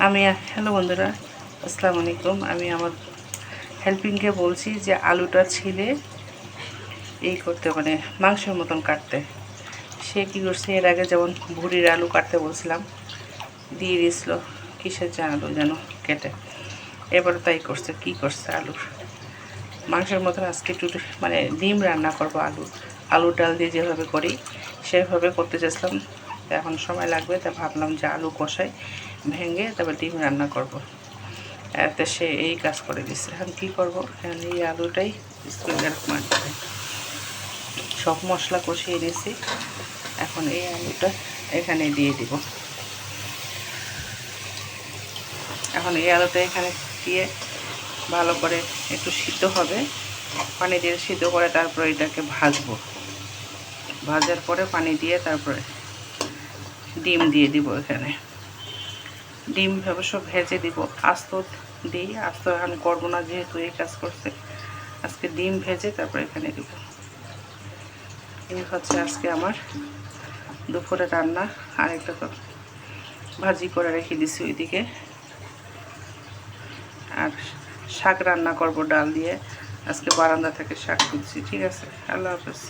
Hello বন্ধুরা, আসসালামু আলাইকুম। আমি আমার হেল্পিংকে বলছি যে আলুটা ছিলে এই করতে, মানে মাংসের মতন কাটতে। সে কী করছে, এর আগে যেমন ভুড়ির আলু কাটতে বলছিলাম, দিয়ে দিয়েছিল কিসের আলু যেন কেটে, এবারে তাই করছে। কি করছে, আলুর মাংসের মতন আজকে একটু মানে ডিম রান্না করবো। আলু ডাল দিয়ে যেভাবে করি সেভাবে করতে চাইছিলাম। এখন সময় লাগবে, তা ভাবলাম যে আলু কষাই ভেঙে তারপর ডিম রান্না করব। এতে সে এই কাজ করে দিচ্ছে। এখন কী করবো, এখন এই আলুটাই সব মশলা কষিয়ে নিয়েছি। এখন এই আলুটা এখানে দিয়ে দিব। এখন এই আলুটা এখানে দিয়ে ভালো করে একটু সিদ্ধ হবে, পানি দিয়ে সিদ্ধ করে তারপরে এটাকে ভাজবো। ভাজার পরে পানি দিয়ে তারপরে ডিম দিয়ে দিব। এখানে ডিম অবশ্য ভেজে দিব, আস্ত দিই। আস্ত এখন করবো না, যেহেতু এই কাজ করছে। আজকে ডিম ভেজে তারপরে এখানে দিব। এই হচ্ছে আজকে আমার দুপুরে রান্না। আরেকটা তো ভাজি করে রেখে দিছি ওইদিকে। আর শাক রান্না করব ডাল দিয়ে। আজকে বারান্দা থেকে শাক তুলছি। ঠিক আছে, আল্লাহ হাফেজ।